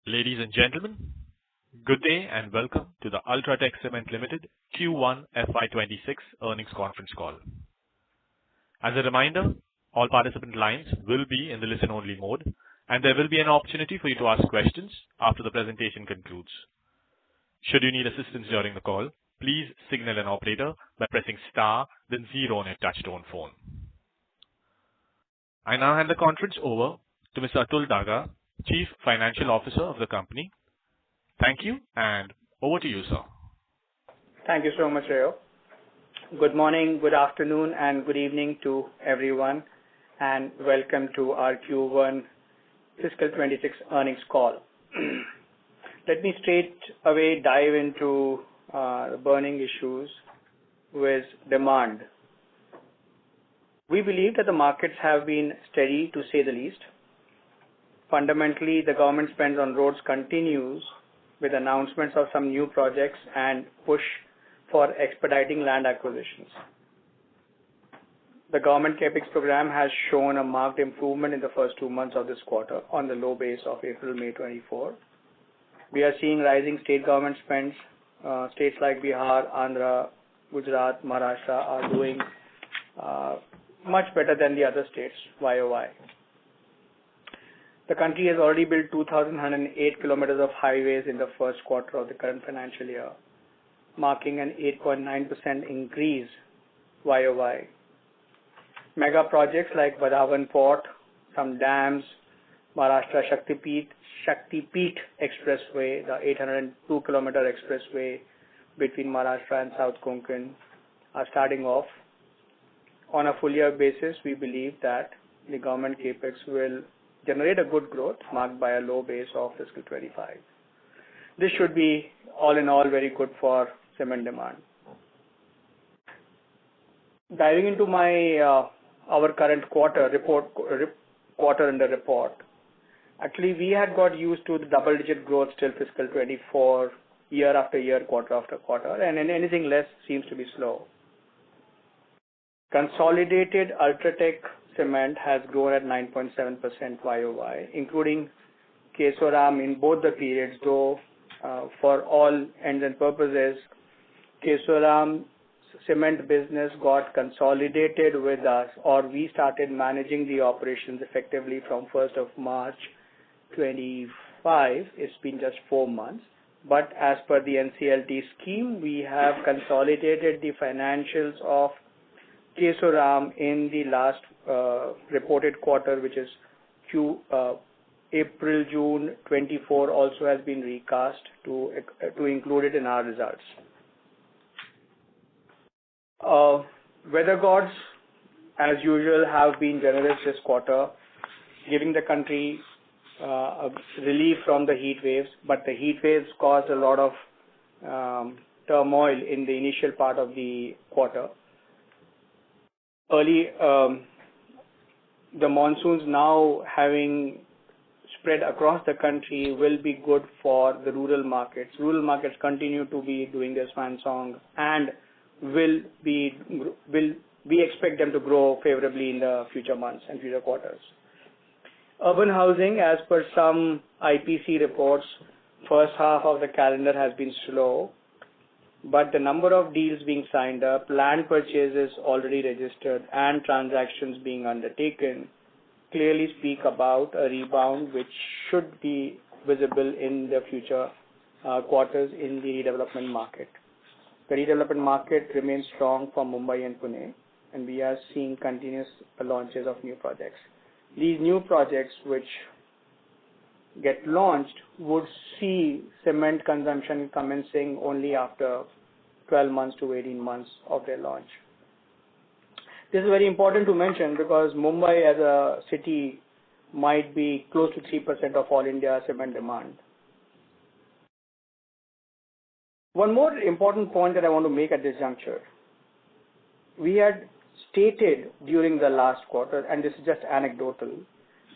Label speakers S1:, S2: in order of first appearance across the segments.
S1: Ladies and gentlemen, good day and welcome to the UltraTech Cement Limited Q1 FY26 earnings conference call. As a reminder, all participant lines will be in the listen-only mode, and there will be an opportunity for you to ask questions after the presentation concludes. Should you need assistance during the call, please signal an operator by pressing star, then 0 on your touch-tone phone. I now hand the conference over to Mr. Atul Daga, Chief Financial Officer of the company. Thank you, and over to you, sir.
S2: Thank you so much, Rayo. Good morning, good afternoon, and good evening to everyone, and welcome to our Q1 Fiscal 26 earnings call. Let me straight away dive into the burning issues with demand. We believe that the markets have been steady, to say the least. Fundamentally, the government spend on roads continues with announcements of some new projects and push for expediting land acquisitions. The government CapEx program has shown a marked improvement in the first 2 months of this quarter on the low base of April-May 24. We are seeing rising state government spends. States like Bihar, Andhra, Gujarat, Maharashtra are doing much better than the other states, YOY. The country has already built 2,108 kilometers of highways in the first quarter of the current financial year, marking an 8.9% increase YOY. Mega projects like Vadhavan Port, some dams, Maharashtra Shaktipeeth Expressway, the 802-kilometer expressway between Maharashtra and South Konkan, are starting off. On a full-year basis, we believe that the government capex will generate a good growth marked by a low base of fiscal 25. This should be all in all very good for cement demand. Diving into our current quarter in the report, actually we had got used to the double-digit growth till fiscal 24, year after year, quarter after quarter, and anything less seems to be slow. Consolidated UltraTech Cement has grown at 9.7% YOY, including Kesoram in both the periods, though for all ends and purposes, Kesoram cement business got consolidated with us, or we started managing the operations effectively from 1st of March 25. It's been just 4 months. But as per the NCLT scheme, we have consolidated the financials of Kesoram in the last reported quarter, which is April-June 24, also has been recast to include it in our results. Weather gods, as usual, have been generous this quarter, giving the country relief from the heat waves, but the heat waves caused a lot of turmoil in the initial part of the quarter. The monsoons now having spread across the country will be good for the rural markets. Rural markets continue to be doing their swan song and we expect them to grow favorably in the future months and future quarters. Urban housing, as per some IPC reports, first half of the calendar has been slow, but the number of deals being signed up, land purchases already registered, and transactions being undertaken clearly speak about a rebound which should be visible in the future quarters in the redevelopment market. The redevelopment market remains strong for Mumbai and Pune, and we are seeing continuous launches of new projects. These new projects which get launched would see cement consumption commencing only after 12 months to 18 months of their launch. This is very important to mention because Mumbai as a city might be close to 3% of all India cement demand. One more important point that I want to make at this juncture. We had stated during the last quarter, and this is just anecdotal,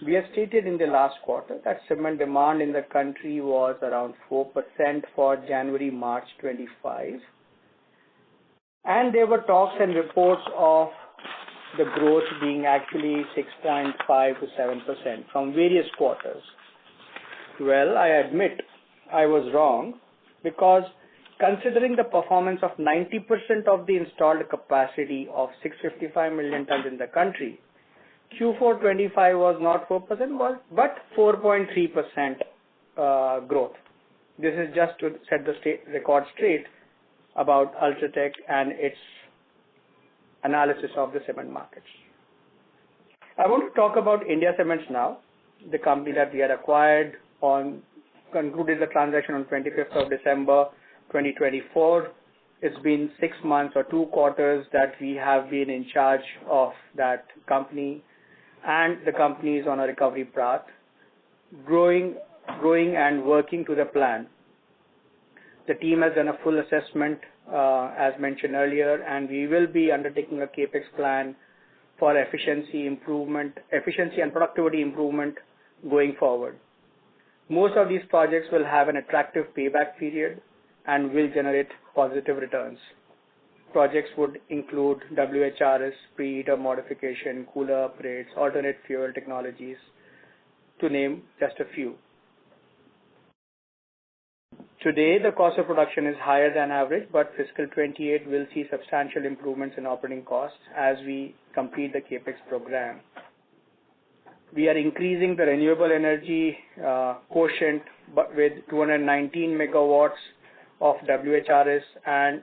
S2: we had stated in the last quarter that cement demand in the country was around 4% for January-March 25. And there were talks and reports of the growth being actually 6.5 to 7% from various quarters. Well, I admit I was wrong, because considering the performance of 90% of the installed capacity of 655 million tons in the country, Q4 25 was not 4%, but 4.3% growth. This is just to set the record straight about UltraTech and its analysis of the cement markets. I want to talk about India Cements now, the company that we had acquired concluded the transaction on 25th of December 2024. It's been 6 months or 2 quarters that we have been in charge of that company, and the company is on a recovery path, growing and working to the plan. The team has done a full assessment, as mentioned earlier, and we will be undertaking a capex plan for efficiency and productivity improvement going forward. Most of these projects will have an attractive payback period and will generate positive returns. Projects would include WHRS, preheater modification, cooler upgrades, alternate fuel technologies, to name just a few. Today, the cost of production is higher than average, but fiscal 28 will see substantial improvements in operating costs as we complete the capex program. We are increasing the renewable energy quotient with 219 megawatts of WHRS and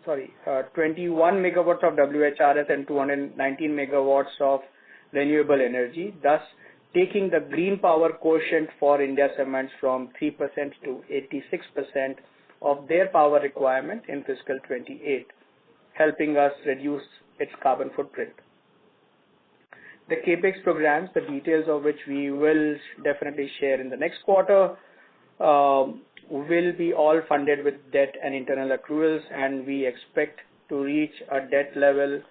S2: 21 megawatts of WHRS and 219 megawatts of renewable energy, thus taking the green power quotient for India Cements from 3% to 86% of their power requirement in fiscal 28, helping us reduce its carbon footprint. The capex programs, the details of which we will definitely share in the next quarter, will be all funded with debt and internal accruals, and we expect to reach a debt level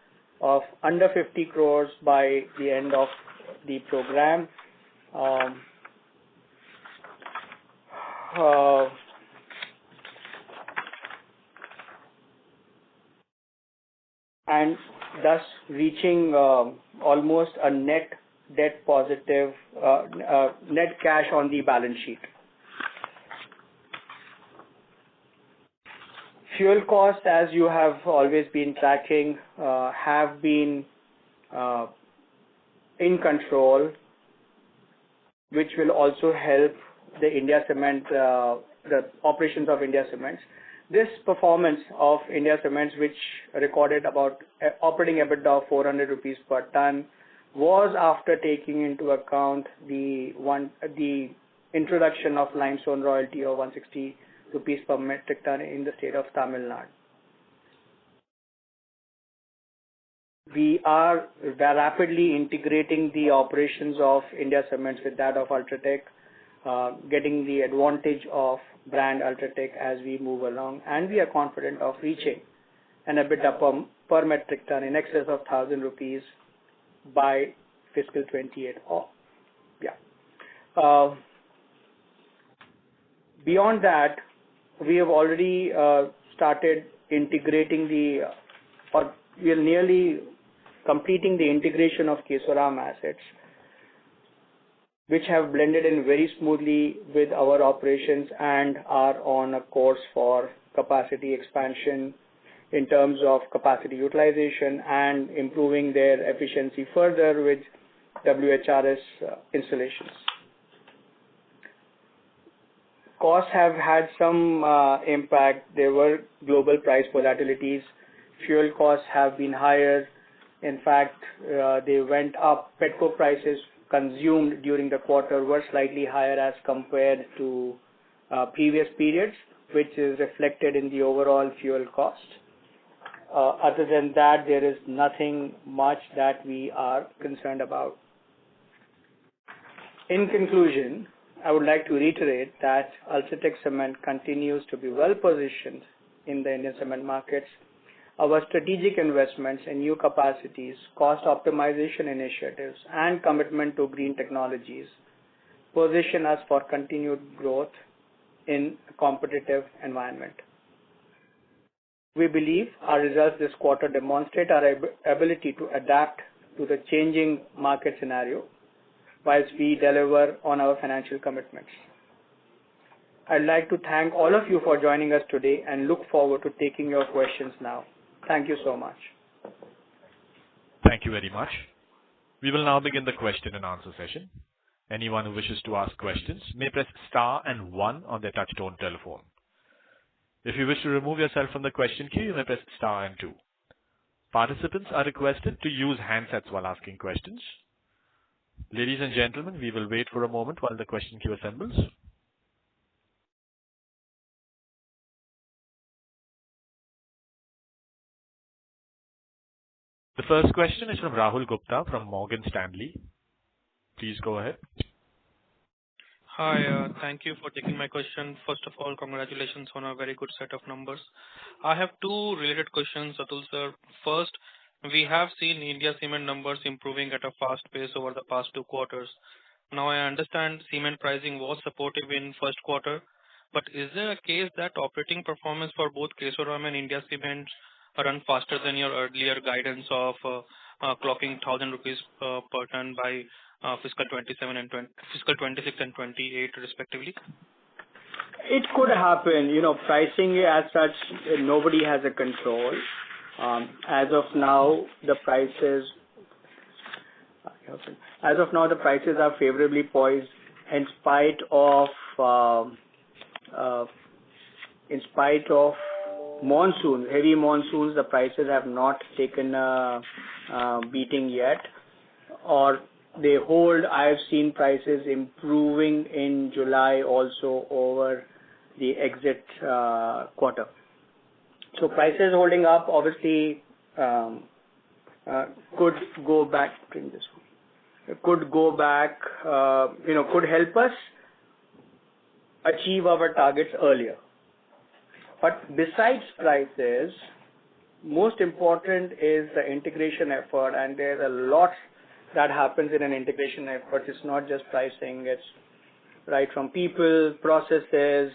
S2: of under 50 crores by the end of the program. And thus reaching almost a net debt positive, net cash on the balance sheet. Fuel costs, as you have always been tracking, have been in control, which will also help the India Cement, the operations of India Cements. This performance of India Cements, which recorded about operating EBITDA of 400 rupees per ton, was after taking into account the introduction of limestone royalty of 160 rupees per metric ton in the state of Tamil Nadu. We are rapidly integrating the operations of India Cements with that of UltraTech, getting the advantage of brand UltraTech as we move along, and we are confident of reaching an EBITDA per metric ton in excess of 1,000 rupees by fiscal 28. Beyond that, we have already started integrating we are nearly completing the integration of Kesoram assets, which have blended in very smoothly with our operations and are on a course for capacity expansion in terms of capacity utilization and improving their efficiency further with WHRS installations. Costs have had some impact. There were global price volatilities. Fuel costs have been higher. In fact, they went up. Petcoke prices consumed during the quarter were slightly higher as compared to previous periods, which is reflected in the overall fuel cost. Other than that, there is nothing much that we are concerned about. In conclusion, I would like to reiterate that UltraTech Cement continues to be well positioned in the Indian cement markets. Our strategic investments in new capacities, cost optimization initiatives, and commitment to green technologies position us for continued growth in a competitive environment. We believe our results this quarter demonstrate our ability to adapt to the changing market scenario, whilst we deliver on our financial commitments. I'd like to thank all of you for joining us today and look forward to taking your questions now. Thank you so much.
S1: Thank you very much. We will now begin the question and answer session. Anyone who wishes to ask questions may press star and 1 on their touch-tone telephone. If you wish to remove yourself from the question queue, you may press star and 2. Participants are requested to use handsets while asking questions. Ladies and gentlemen, we will wait for a moment while the question queue assembles. The first question is from Rahul Gupta from Morgan Stanley. Please go ahead.
S3: Hi, thank you for taking my question. First of all, congratulations on a very good set of numbers. I have two related questions, Atul sir. First, we have seen India cement numbers improving at a fast pace over the past 2 quarters. Now I understand cement pricing was supportive in first quarter, but is there a case that operating performance for both Kesoram and India cement run faster than your earlier guidance of clocking 1,000 rupees per ton by fiscal 27 and fiscal 26 and 28 respectively?
S2: It could happen. Pricing as such, nobody has a control. As of now, the prices are favorably poised in spite of monsoons, heavy monsoons. The prices have not taken a beating yet, or they hold. I've seen prices improving in July also over the exit quarter. So prices holding up, obviously could go back. Could help us achieve our targets earlier. But besides prices, most important is the integration effort, and there's a lot that happens in an integration effort. It's not just pricing, it's right from people, processes,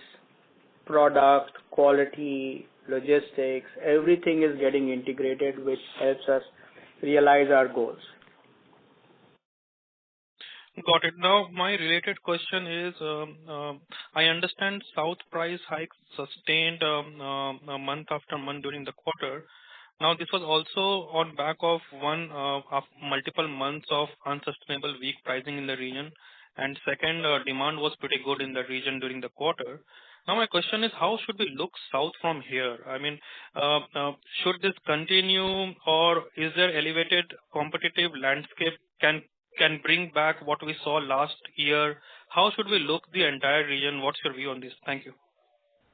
S2: product, quality, logistics, everything is getting integrated, which helps us realize our goals.
S3: Got it. Now, my related question is, I understand South price hikes sustained month after month during the quarter. Now, this was also on back of multiple months of unsustainable weak pricing in the region, and second, demand was pretty good in the region during the quarter. Now, my question is, how should we look south from here? I mean, should this continue, or is there elevated competitive landscape can bring back what we saw last year? How should we look the entire region? What's your view on this? Thank you.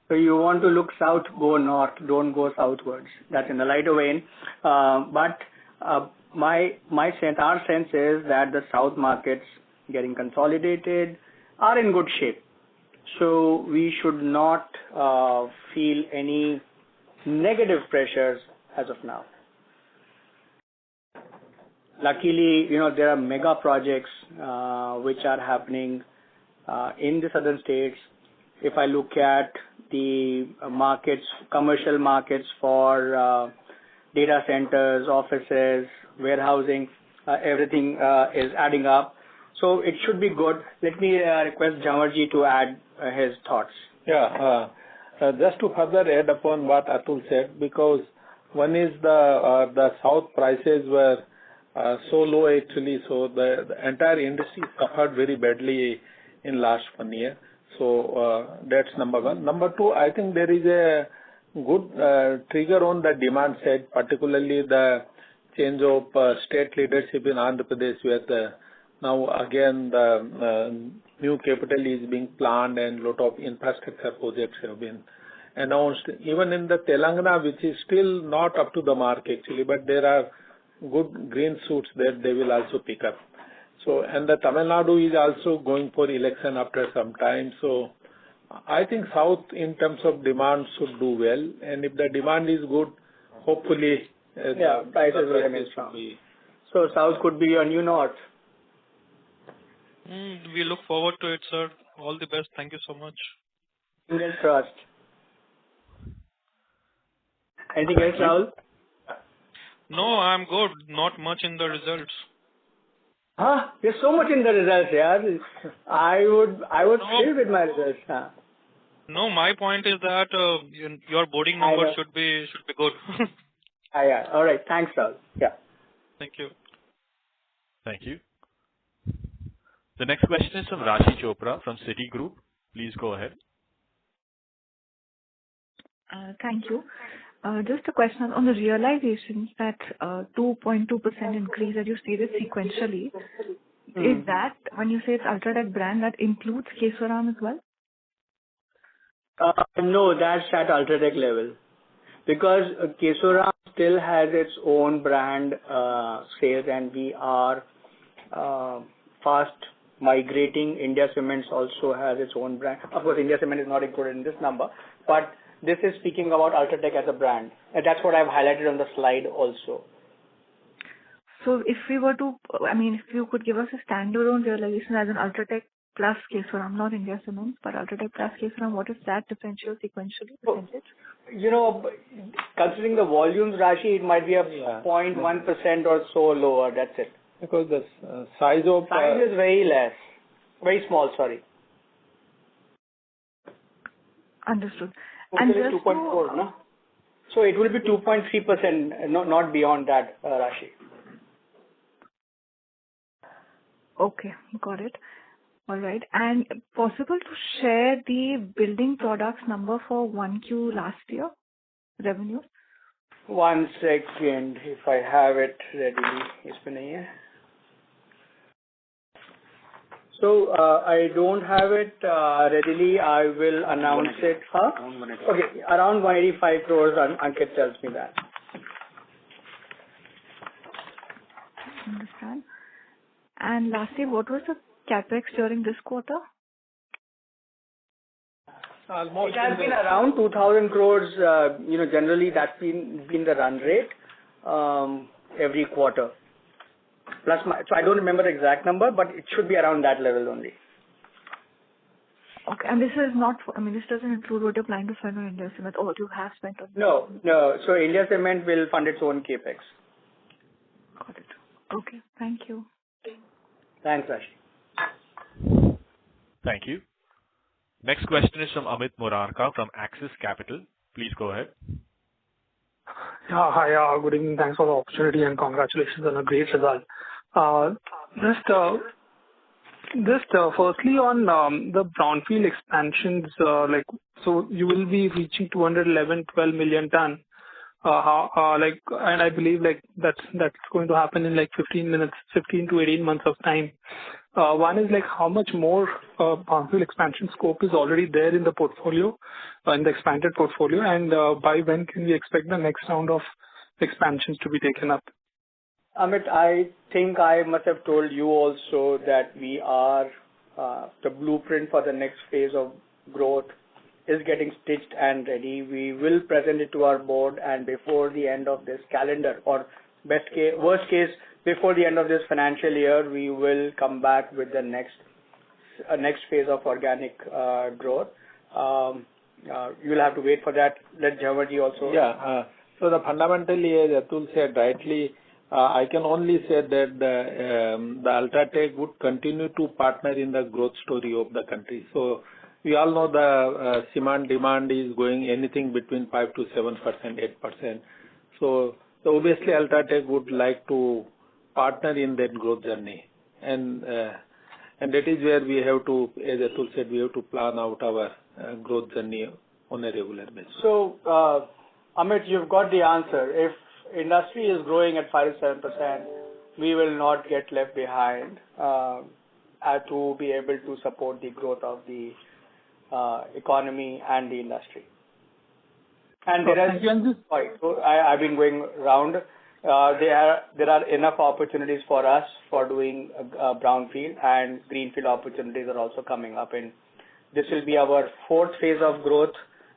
S2: So you want to look south, go north, don't go southwards. That's in the lighter vein. But our sense is that the south markets getting consolidated are in good shape. So we should not feel any negative pressures as of now. Luckily, there are mega projects which are happening in the southern states. If I look at the markets, commercial markets for data centers, offices, warehousing, everything is adding up. So it should be good. Let me request Jamarji to add his thoughts.
S4: Yeah, just to further add upon what Atul said, because one is the south prices were so low actually, so the entire industry suffered very badly in last 1 year. So that's number one. Number two, I think there is a good trigger on the demand side, particularly the change of state leadership in Andhra Pradesh, where now again the new capital is being planned and lot of infrastructure projects have been announced. Even in the Telangana, which is still not up to the mark actually, but there are good green shoots that they will also pick up. So, and the Tamil Nadu is also going for election after some time. So, I think South in terms of demand should do well. And if the demand is good, hopefully,
S2: prices will remain strong. So, South could be your new North.
S3: We look forward to it, sir. All the best. Thank you so much.
S2: Fingers crossed. Anything else, Rahul?
S3: No, I'm good. Not much in the results.
S2: There's so much in the results, yeah. I would stay with my results.
S3: No, my point is that your boarding number should be good.
S2: Yeah. All right. Thanks, Rahul. Yeah.
S3: Thank you.
S1: Thank you. The next question is from Rashi Chopra from Citigroup. Please go ahead.
S5: Thank you. Just a question on the realizations, that 2.2% increase that you stated sequentially. Is that, when you say it's UltraTech brand, that includes Kesoram as well?
S2: No, that's at UltraTech level. Because Kesoram still has its own brand sales, and we are fast migrating. India Cements also has its own brand. Of course, India Cement is not included in this number, but this is speaking about UltraTech as a brand. And that's what I've highlighted on the slide also.
S5: So if we were to, if you could give us a standalone realization as an UltraTech plus Kesoram, not India Cements, but UltraTech plus Kesoram, what is that differential sequentially percentage?
S2: Considering the volumes, Rashi, it might be a 0.1% or so lower. That's it.
S4: Because the size is
S2: very less. Very small, sorry.
S5: Understood.
S2: And it is 2.4, no? So it will be 2.3%, not beyond that, Rashi.
S5: Okay, got it. All right. And possible to share the building products number for 1Q last year, revenue?
S2: 1 second, if I have it readily. So I don't have it readily. I will announce it. Okay, around 185 crores. Ankit tells me that.
S5: Understand. And lastly, what was the capex during this quarter?
S2: It has been around 2,000 crores. Generally that's been the run rate every quarter. So I don't remember the exact number, but it should be around that level only.
S5: Okay, and this is not, this doesn't include what you're planning to spend on India Cement or what you have spent on?
S2: No. So India Cement will fund its own capex.
S5: Got it. Okay, thank you.
S2: Thanks, Rashi.
S1: Thank you. Next question is from Amit Murarka from Axis Capital. Please go ahead.
S6: Yeah, hi. Good evening. Thanks for the opportunity and congratulations on a great result. Just firstly on the brownfield expansions, so you will be reaching 212 million ton. And I believe that's going to happen in 15 to 18 months of time. One is how much more brownfield expansion scope is already there in the portfolio, in the expanded portfolio, and by when can we expect the next round of expansions to be taken up?
S2: Amit, I think I must have told you also that we are, the blueprint for the next phase of growth is getting stitched and ready. We will present it to our board, and before the end of this calendar, or worst case, before the end of this financial year, we will come back with the next phase of organic growth. You will have to wait for that. Let Jhanwar also.
S4: Yeah. So fundamentally, as Atul said rightly, I can only say that the UltraTech would continue to partner in the growth story of the country. So we all know the cement demand is going anything between 5 to 7%, 8%. So obviously UltraTech would like to partner in that growth journey, and that is where we have to, as Atul said, we have to plan out our growth journey on a regular basis.
S2: So Amit, you've got the answer. If industry is growing at 5 to 7%, we will not get left behind to be able to support the growth of the economy and the industry. And I've been going round. There are enough opportunities for us for doing brownfield, and greenfield opportunities are also coming up. And this will be our 4th phase of growth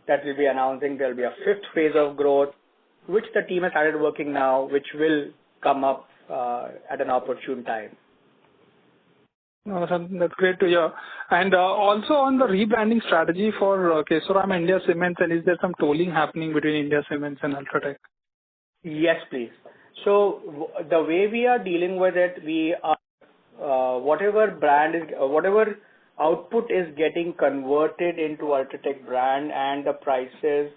S2: that we'll be announcing. There will be a 5th phase of growth, which the team has started working now, which will come up at an opportune time.
S6: That's great to hear. And also on the rebranding strategy for Kesoram and India Cements, and is there some tolling happening between India Cements and UltraTech?
S2: Yes, please. So the way we are dealing with it, we are whatever output is getting converted into UltraTech brand and the prices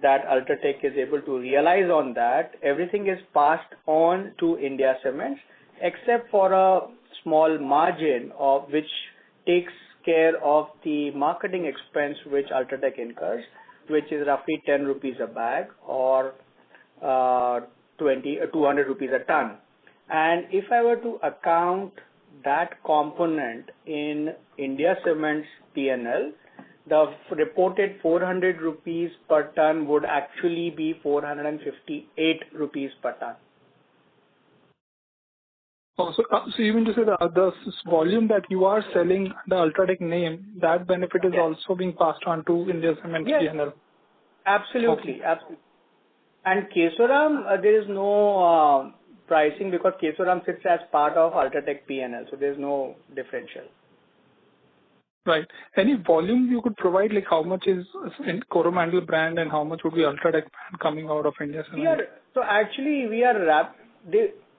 S2: that UltraTech is able to realize on that, everything is passed on to India Cements, except for a small margin of which takes care of the marketing expense which UltraTech incurs, which is roughly 10 rupees a bag or 200 rupees a ton. And if I were to account that component in India Cements P&L, the reported 400 rupees per ton would actually be 458 rupees per ton.
S6: Oh, so you mean to say that the volume that you are selling the UltraTech name, that benefit is also being passed on to India Cements P&L?
S2: Absolutely,
S6: Okay.
S2: absolutely. And Kesoram, there is no pricing because Kesoram sits as part of UltraTech P&L, so there is no differential.
S6: Right. Any volume you could provide, like how much is in Coromandel brand and how much would be UltraTech brand coming out of India Cements?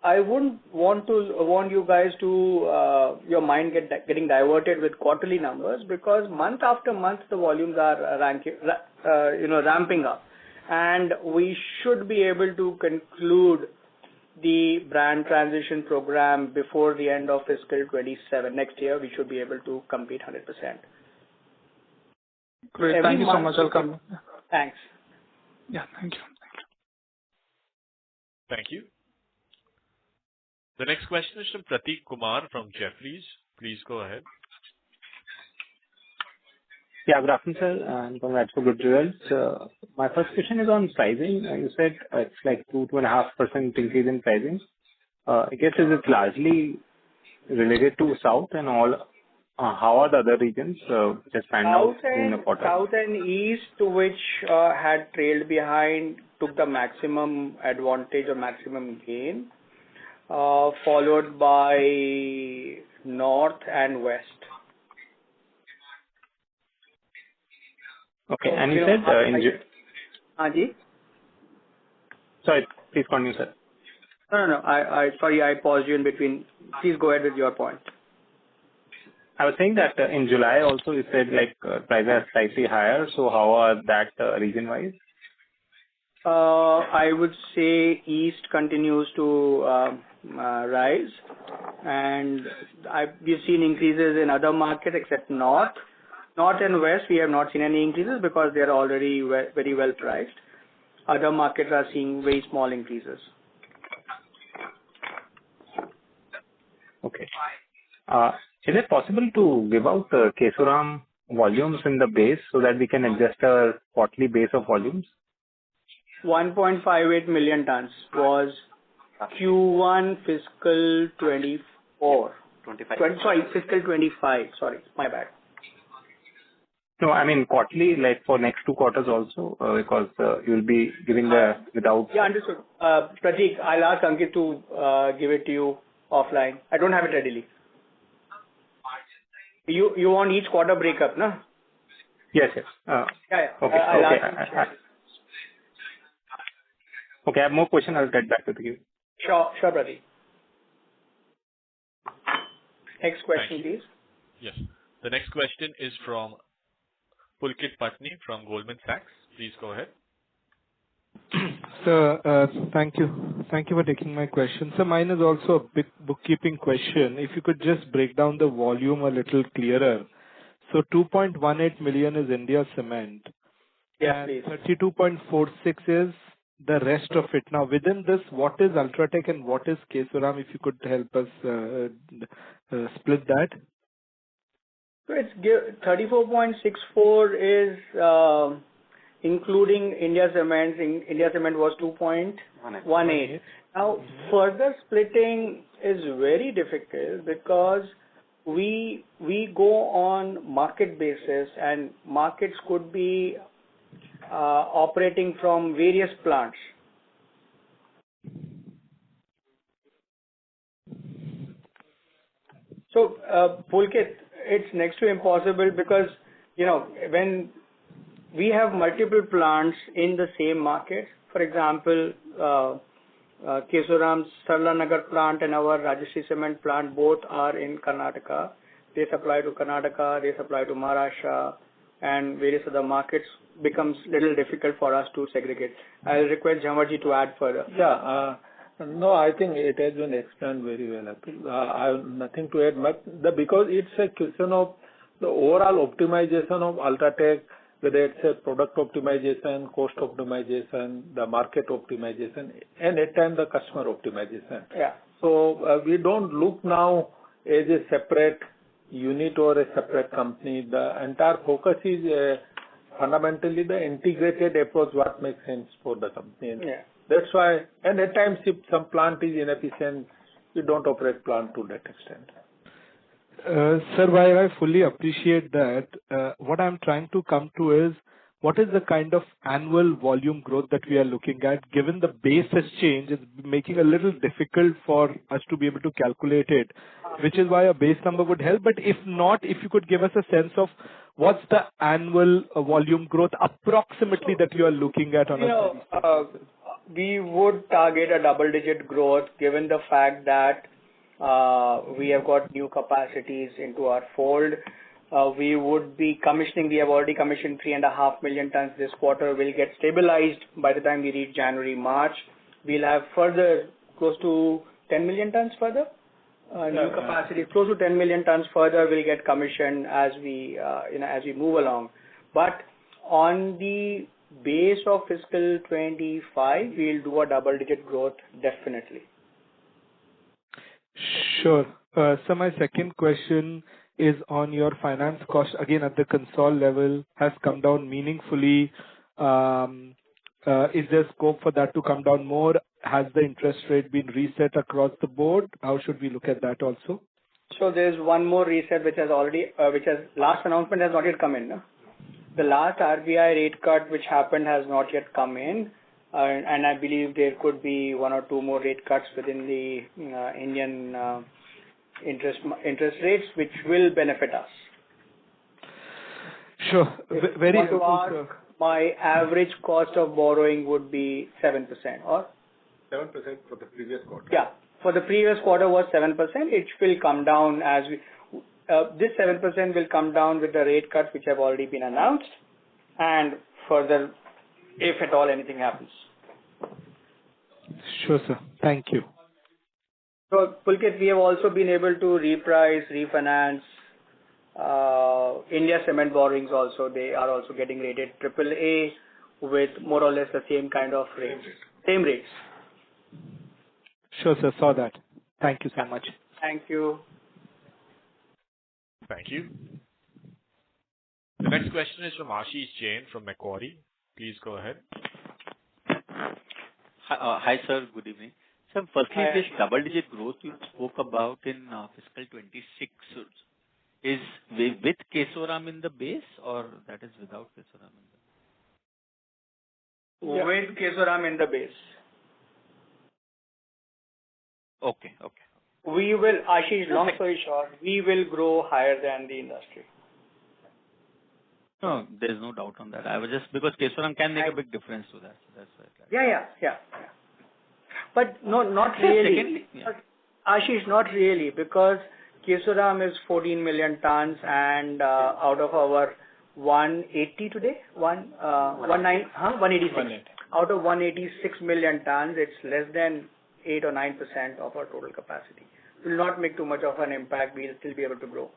S2: I wouldn't want you guys to your mind getting diverted with quarterly numbers, because month after month the volumes are ramping up, and we should be able to conclude the brand transition program before the end of fiscal 27. Next year we should be able to complete 100%.
S6: Great. Thank you so much. I'll come.
S2: Thanks.
S6: Yeah, thank you.
S1: Thank you. The next question is from Prateek Kumar from Jefferies. Please go ahead.
S7: Yeah, good afternoon, sir, and congrats for good results. My first question is on pricing. You said it's like 2.5% increase in pricing. I guess is it largely related to South and all? How are the other regions just panned out in the quarter?
S2: South and East, which had trailed behind, took the maximum advantage or maximum gain, followed by North and West.
S7: Okay, and you said
S2: Aji?
S7: Sorry, please continue, sir.
S2: No. Sorry, I paused you in between. Please go ahead with your point.
S7: I was saying that in July also you said like prices are slightly higher. So how are that region-wise?
S2: I would say East continues to rise, and we've seen increases in other markets except North. North and West, we have not seen any increases because they are already very well priced. Other markets are seeing very small increases.
S7: Okay. Is it possible to give out Kesoram volumes in the base so that we can adjust our quarterly base of volumes?
S2: 1.58 million tons was Q1 fiscal 24.
S8: 25.
S2: Fiscal 25. Sorry, my bad.
S7: No, I mean quarterly, like for next 2 quarters also, because you'll be giving without.
S2: Yeah, understood. Prateek, I'll ask Ankit to give it to you offline. I don't have it readily. You want each quarter breakup, no?
S7: Yes.
S2: Yeah.
S7: Okay. Okay, I have more questions. I'll get back to you.
S2: Sure, Prateek. Next question, please.
S1: Yes. The next question is from Pulkit Patni from Goldman Sachs. Please go ahead.
S9: Sir, thank you. Thank you for taking my question. So mine is also a big bookkeeping question. If you could just break down the volume a little clearer. So 2.18 million is India Cement.
S2: Yes,
S9: and
S2: please.
S9: 32.46 is the rest of it. Now, within this, what is UltraTech and what is Kesoram? If you could help us split that.
S2: So it's 34.64 is including India Cement. India Cement was 2.18. Now, further splitting is very difficult because we go on market basis, and markets could be operating from various plants. So, Pulkit, it's next to impossible because, when we have multiple plants in the same market, for example, Kesoram's Sarlanagar plant and our Rajasthan cement plant both are in Karnataka. They supply to Karnataka, they supply to Maharashtra and various other markets. Becomes little difficult for us to segregate. I'll request Jhamarji to add further.
S4: Yeah. No, I think it has been explained very well. I have nothing to add, but because it's a question of the overall optimization of UltraTech, whether it's a product optimization, cost optimization, the market optimization, and at times the customer optimization.
S2: Yeah.
S4: So we don't look now as a separate unit or a separate company. The entire focus is fundamentally the integrated approach, what makes sense for the company.
S2: Yeah.
S4: That's why, and at times if some plant is inefficient, we don't operate plant to that extent.
S9: Sir, while I fully appreciate that, what I'm trying to come to is, what is the kind of annual volume growth that we are looking at? Given the base has changed, it's making a little difficult for us to be able to calculate it, which is why a base number would help. But if not, if you could give us a sense of what's the annual volume growth approximately that you are looking at on a
S2: we would target a double-digit growth given the fact that we have got new capacities into our fold. We would be commissioning, we have already commissioned 3.5 million tons this quarter, will get stabilized by the time we reach January, March. We'll have further close to 10 million tons further. New capacity, close to 10 million tons further will get commissioned as we move along. But on the base of fiscal 25, we'll do a double-digit growth definitely.
S9: Sure. So my second question is on your finance cost. Again, at the consol level, has come down meaningfully. Is there scope for that to come down more? Has the interest rate been reset across the board? How should we look at that also?
S2: So there's one more reset which has last announcement has not yet come in. No? The last RBI rate cut which happened has not yet come in, and I believe there could be one or two more rate cuts within the Indian interest rates, which will benefit us.
S9: Sure. Very helpful, sir.
S2: My average cost of borrowing would be 7%, or
S4: 7% for the previous quarter.
S2: Yeah, for the previous quarter was 7%. It will come down as we. This 7% will come down with the rate cuts which have already been announced, and further, if at all anything happens.
S9: Sure, sir. Thank you.
S2: So, Pulkit, we have also been able to refinance India cement borrowings also. They are also getting rated AAA with more or less the same kind of rates. Same rates.
S9: Sure, sir. Saw that. Thank you so much.
S2: Thank you.
S1: Thank you. The next question is from Ashish Jain from Macquarie. Please go ahead.
S8: Hi, sir. Good evening. So, firstly, this double-digit growth you spoke about in fiscal 26 is with Kesoram in the base, or that is without Kesoram in the base?
S2: With Kesoram in the base.
S8: Okay.
S2: We will, Ashish, long story short, we will grow higher than the industry.
S8: No, there is no doubt on that. I was just, because Kesoram can make a big difference to that. So that's why.
S2: Yeah. But no, not really.
S8: Secondly,
S2: Ashish, not really, because Kesoram is 14 million tons, and out of our 180 today, 186. Out of 186 million tons, it's less than 8 or 9% of our total capacity. Will not make too much of an impact. We'll still be able to grow.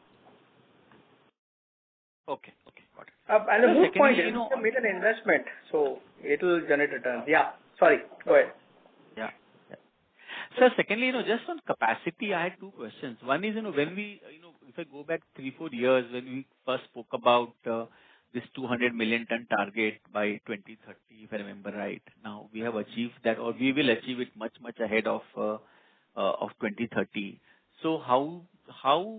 S8: Okay, got it.
S2: And the moot point is, we made an investment, so it will generate returns. Yeah, sorry, go ahead.
S8: Yeah. Sir, secondly, just on capacity, I had two questions. One is, when we, if I go back 3-4 years, when we first spoke about this 200 million ton target by 2030, if I remember right. Now we have achieved that, or we will achieve it much ahead of 2030. So how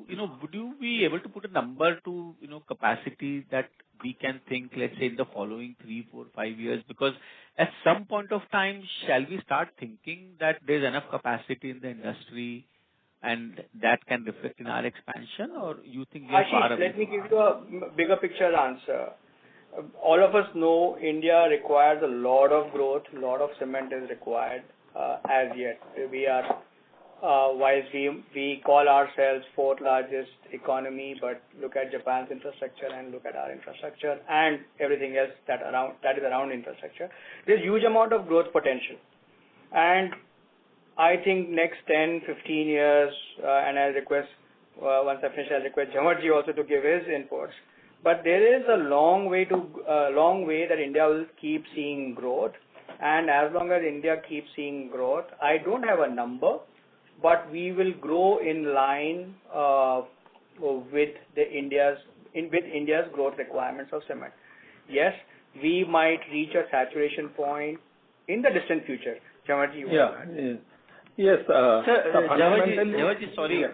S8: would you be able to put a number to capacity that we can think, let's say, in the following 3, 4, 5 years? Because at some point of time, shall we start thinking that there's enough capacity in the industry and that can reflect in our expansion, or you think we are far away?
S2: Let me give you a bigger picture answer. All of us know India requires a lot of growth, a lot of cement is required, as yet. We are, whilst we call ourselves fourth largest economy, but look at Japan's infrastructure and look at our infrastructure and everything else that is around infrastructure. There's huge amount of growth potential. And I think next 10, 15 years, and I'll request, once I finish, I'll request Jamarji also to give his inputs. But there is a long way that India will keep seeing growth. And as long as India keeps seeing growth, I don't have a number, but we will grow in line with India's growth requirements of cement. Yes, we might reach a saturation point in the distant future. Jamarji, you want to add?
S8: Yes. Jamarji, sorry.
S4: Yeah.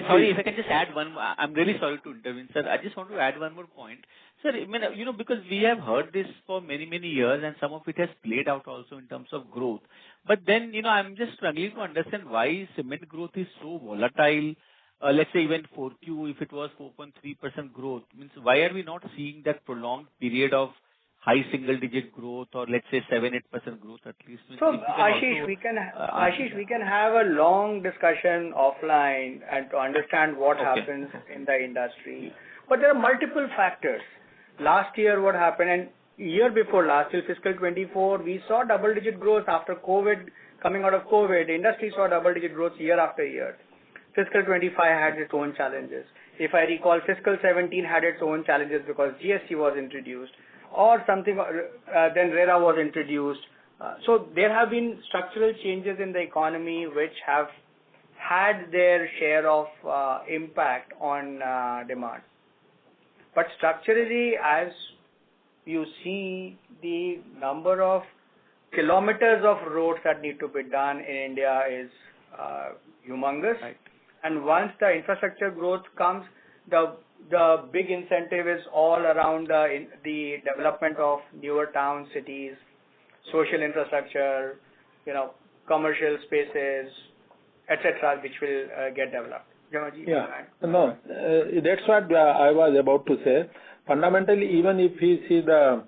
S8: Sorry, if I can just add one. I'm really sorry to intervene, sir. I just want to add one more point. Sir, I mean, because we have heard this for many, many years and some of it has played out also in terms of growth. But then, I'm just struggling to understand why cement growth is so volatile. Let's say even 4Q, if it was 4.3% growth, means why are we not seeing that prolonged period of high single-digit growth, or let's say 7-8% growth at least?
S2: So, Ashish, we can have a long discussion offline and to understand what happens in the industry. But there are multiple factors. Last year, what happened, and year before last, till fiscal 24, we saw double-digit growth after COVID. Coming out of COVID, the industry saw double-digit growth year after year. Fiscal 25 had its own challenges. If I recall, fiscal 17 had its own challenges because GST was introduced, or something, then RERA was introduced. So there have been structural changes in the economy which have had their share of impact on demand. But structurally, as you see, the number of kilometers of roads that need to be done in India is humongous. Right. And once the infrastructure growth comes, the big incentive is all around the development of newer towns, cities, social infrastructure, commercial spaces, etc., which will get developed.
S4: Yeah, no, that's what I was about to say. Fundamentally, even if we see the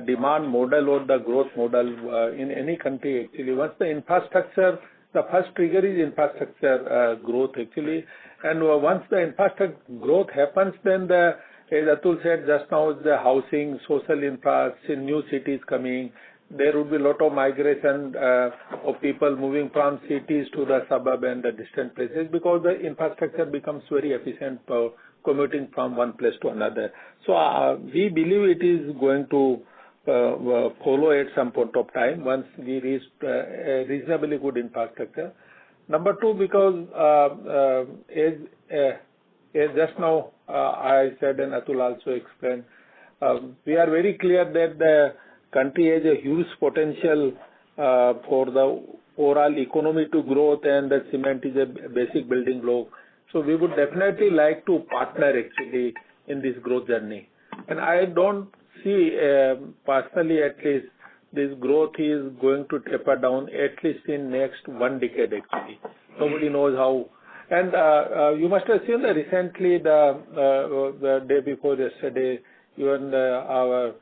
S4: demand model or the growth model in any country, actually, once the infrastructure, the first trigger is infrastructure growth, actually. And once the infrastructure growth happens, then as Atul said just now, the housing, social infrastructure, new cities coming, there would be a lot of migration of people moving from cities to the suburb and the distant places because the infrastructure becomes very efficient for commuting from one place to another. So we believe it is going to follow at some point of time once we reach a reasonably good infrastructure. Number two, because as just now I said and Atul also explained, we are very clear that the country has a huge potential for the overall economy to growth, and the cement is a basic building block. So we would definitely like to partner actually in this growth journey. And I don't see, personally at least, this growth is going to taper down at least in next 1 decade actually. Nobody knows how. And you must have seen that recently, the day before yesterday, even our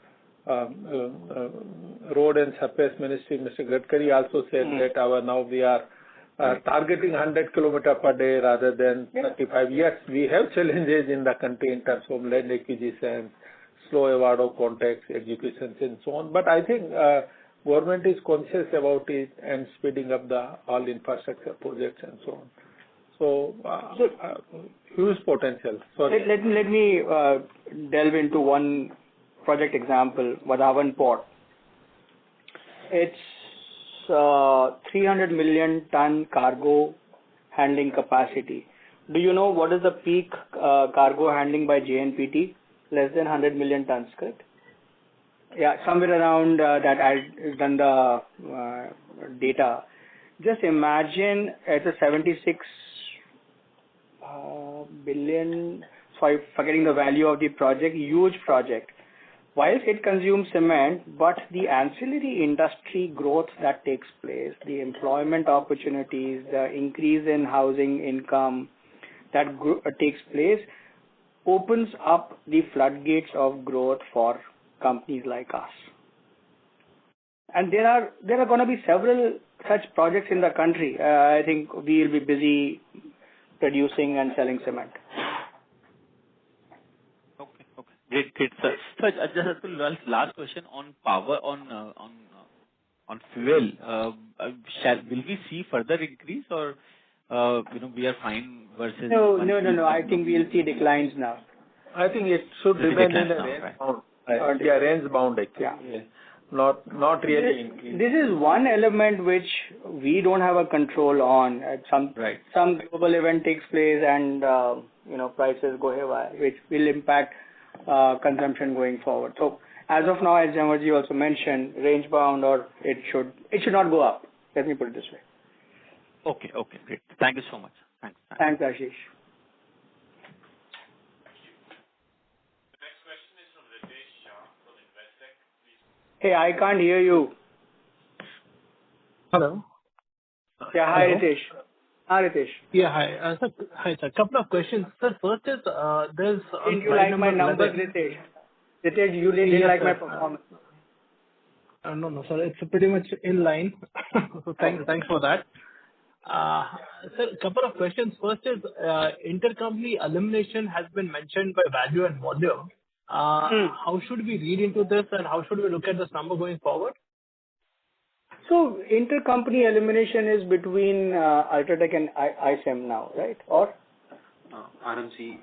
S4: Road and Surface Ministry, Mr. Gadkari also said that now we are targeting 100 km per day rather than 35. Yes, we have challenges in the country in terms of land acquisition, slow award of contracts, executions and so on. But I think government is conscious about it and speeding up all infrastructure projects and so on. So huge potential. Sorry.
S2: Let me delve into one project example, Vadhavan Port. It's 300 million ton cargo handling capacity. Do you know what is the peak cargo handling by JNPT? Less than 100 million tons, correct? Yeah, somewhere around that. I've done the data. Just imagine it's a 76 billion, so I'm forgetting the value of the project, huge project. Whilst it consumes cement, but the ancillary industry growth that takes place, the employment opportunities, the increase in housing income that takes place, opens up the floodgates of growth for companies like us. And there are going to be several such projects in the country. I think we will be busy producing and selling cement.
S8: Okay. Great, sir. So I just have to last question on power, on fuel. Will we see further increase or, we are fine versus?
S2: No. I think we'll see declines now.
S4: I think it should remain in a range bound. Yeah, range bound actually.
S2: Yeah.
S4: Not really increase.
S2: This is one element which we don't have a control on. Some global event takes place and prices go haywire, which will impact consumption going forward. So as of now, as Jamarji also mentioned, range bound, or it should not go up. Let me put it this way.
S8: Okay, great. Thank you so much.
S2: Thanks, Ashish. Hey, I can't hear you.
S10: Hello.
S2: Yeah, hi, Ritesh. Hi, Ritesh.
S10: Yeah, hi. Hi, sir. Couple of questions. Sir, first is, there's...
S2: Did you like my numbers, Ritesh? Ritesh, you didn't like my performance.
S10: No, sir. It's pretty much in line. So thanks for that. Sir, couple of questions. First is, intercompany elimination has been mentioned by value and volume. How should we read into this, and how should we look at this number going forward?
S2: So intercompany elimination is between UltraTech and ISEM now, right? Or
S11: RMC.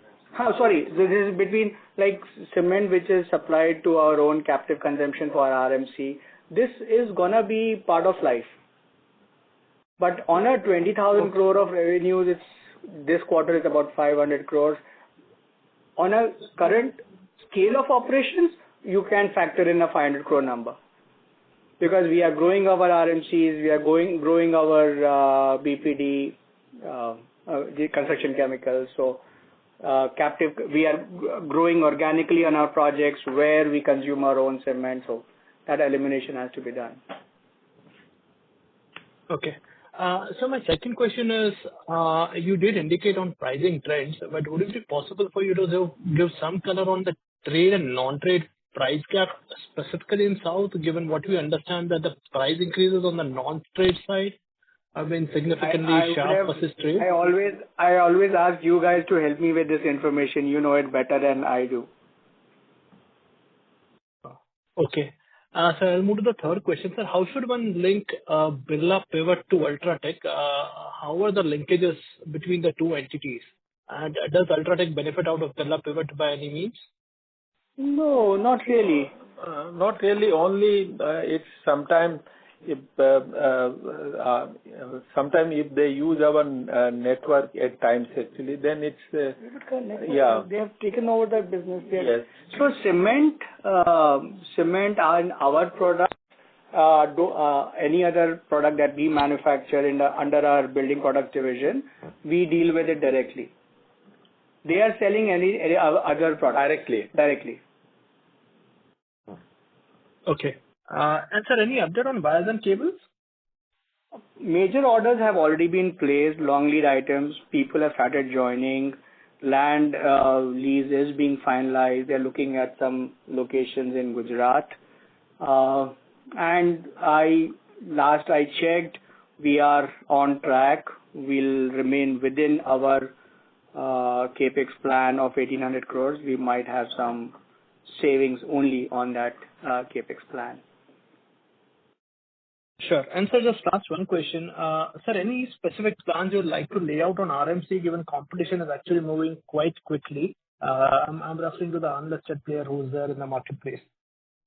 S2: Sorry, this is between like cement which is supplied to our own captive consumption for RMC. This is gonna be part of life. But on a 20,000 crore of revenues, this quarter is about 500 crores. On a current scale of operations, you can factor in a 500 crore number. Because we are growing our RMCs, we are growing our BPD, the construction chemicals. So captive, we are growing organically on our projects where we consume our own cement. So that elimination has to be done.
S10: Okay. So my second question is, you did indicate on pricing trends, but would it be possible for you to give some color on the trade and non-trade price gap, specifically in South, given what we understand that the price increases on the non-trade side have been significantly sharp versus trade?
S2: I always ask you guys to help me with this information. You know it better than I do.
S10: Okay. So I'll move to the third question, sir. How should one link Birla Pivot to UltraTech? How are the linkages between the two entities? And does UltraTech benefit out of Birla Pivot by any means?
S2: No, not really.
S4: Not really. Only it's sometimes if they use our network at times actually, then it's
S2: They have taken over that business.
S4: Yes.
S2: So cement and our product, any other product that we manufacture under our building products division, we deal with it directly. They are selling any other product directly.
S10: Okay. And sir, any update on wires and cables?
S2: Major orders have already been placed, long lead items. People have started joining. Land lease is being finalized. They're looking at some locations in Gujarat. And last I checked, we are on track. We'll remain within our capex plan of 1,800 crores. We might have some savings only on that capex plan.
S10: Sure. And sir, just last one question. Sir, any specific plans you would like to lay out on RMC, given competition is actually moving quite quickly? I'm referring to the unlisted player who's there in the marketplace.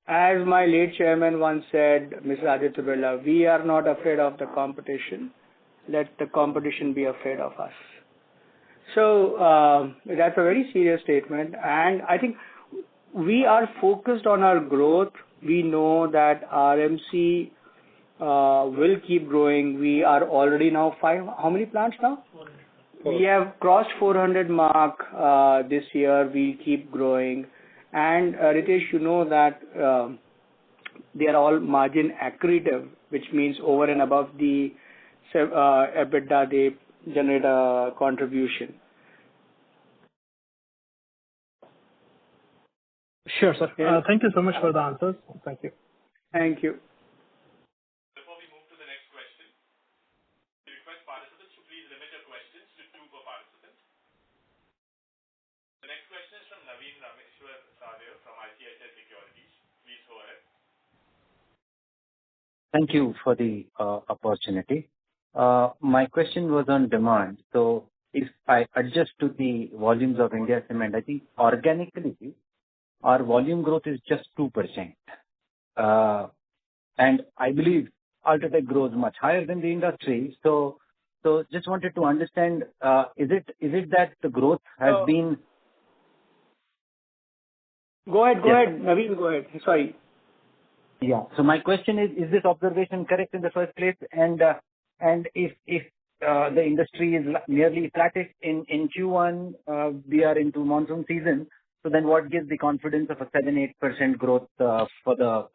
S2: As my late chairman once said, Mr. Aditya Birla, we are not afraid of the competition. Let the competition be afraid of us. So that's a very serious statement. And I think we are focused on our growth. We know that RMC will keep growing. We are already now how many plants now? 4. We have crossed 400 mark this year. We keep growing. And Ritesh, you know that they are all margin accretive, which means over and above the EBITDA, they generate a contribution.
S10: Sure, sir. Thank you so much for the answers. Thank you.
S2: Thank you.
S12: Thank you for the opportunity. My question was on demand. So if I adjust to the volumes of India Cement, I think organically our volume growth is just 2%. And I believe UltraTech grows much higher than the industry. So just wanted to understand, is it that the growth has been...
S2: Go ahead, Naveen, go ahead. Sorry.
S12: Yeah. So my question is this observation correct in the first place? And if the industry is nearly flattish in Q1, we are into monsoon season, so then what gives the confidence of a 7-8% growth for the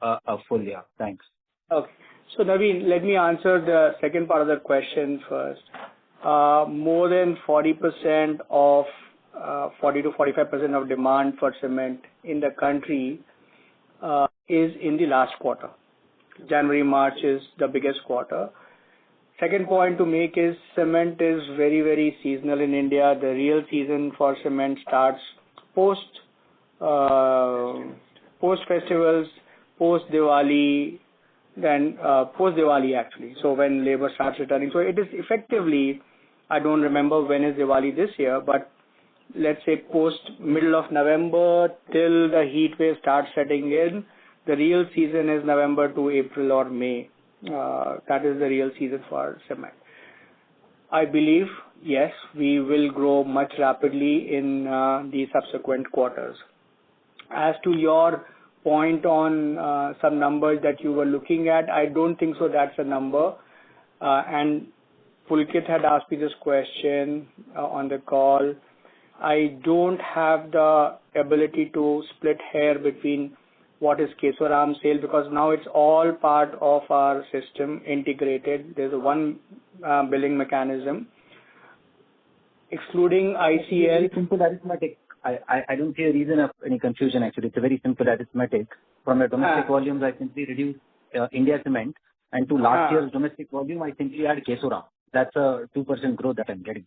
S12: full year? Thanks.
S2: Okay. So Naveen, let me answer the second part of the question first. More than 40% of 40 to 45% of demand for cement in the country is in the last quarter. January, March is the biggest quarter. Second point to make is cement is very, very seasonal in India. The real season for cement starts post festivals, post Diwali, then post Diwali actually. So when labor starts returning. So it is effectively, I don't remember when is Diwali this year, but let's say post middle of November till the heat wave starts setting in. The real season is November to April or May. That is the real season for cement. I believe, yes, we will grow much rapidly in the subsequent quarters. As to your point on some numbers that you were looking at, I don't think so that's a number. And Pulkit had asked me this question on the call. I don't have the ability to split hair between what is Kesoram sale, because now it's all part of our system integrated. There's a one billing mechanism. Excluding ICL.
S12: Very simple arithmetic. I don't see a reason of any confusion actually. It's a very simple arithmetic. From your domestic volumes, I simply reduce India Cement, and to last year's domestic volume, I simply add Kesoram. That's a 2% growth that I'm getting.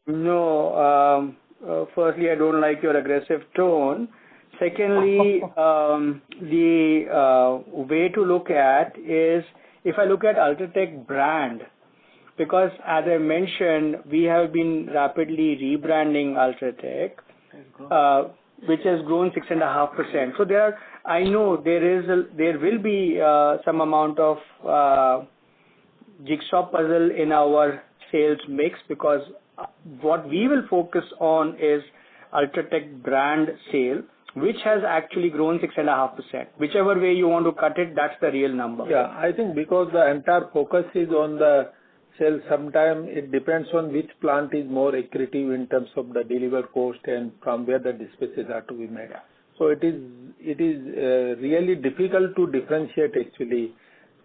S2: No, firstly, I don't like your aggressive tone. Secondly, the way to look at is if I look at UltraTech brand, because as I mentioned, we have been rapidly rebranding UltraTech, which has grown 6.5%. So I know there will be some amount of jigsaw puzzle in our sales mix, because what we will focus on is UltraTech brand sale, which has actually grown 6.5%. Whichever way you want to cut it, that's the real number.
S4: Yeah, I think because the entire focus is on the sales, sometimes it depends on which plant is more accretive in terms of the deliver cost and from where the dispatches are to be made. So it is really difficult to differentiate actually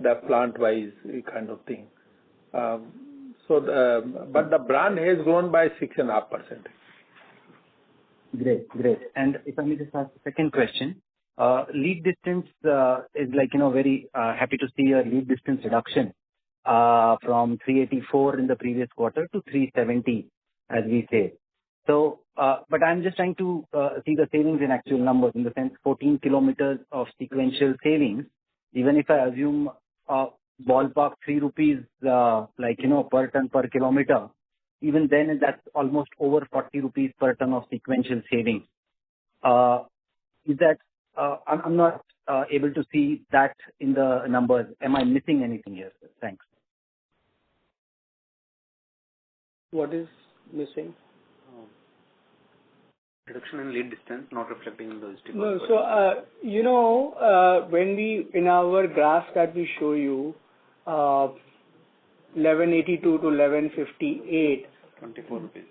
S4: the plant-wise kind of thing. But the brand has grown by 6.5%.
S12: Great. And if I may just ask the second question, lead distance is like, very happy to see a lead distance reduction from 384 in the previous quarter to 370, as we say. So, but I'm just trying to see the savings in actual numbers, in the sense 14 kilometers of sequential savings. Even if I assume ballpark 3 rupees, per ton per kilometer, even then that's almost over 40 rupees per ton of sequential savings. Is that, I'm not able to see that in the numbers. Am I missing anything here? Thanks.
S2: What is missing?
S11: Reduction in lead distance not reflecting in the logistical.
S2: No, so, when we, in our graphs that we show you, 1182 to 1158.
S11: 24 rupees.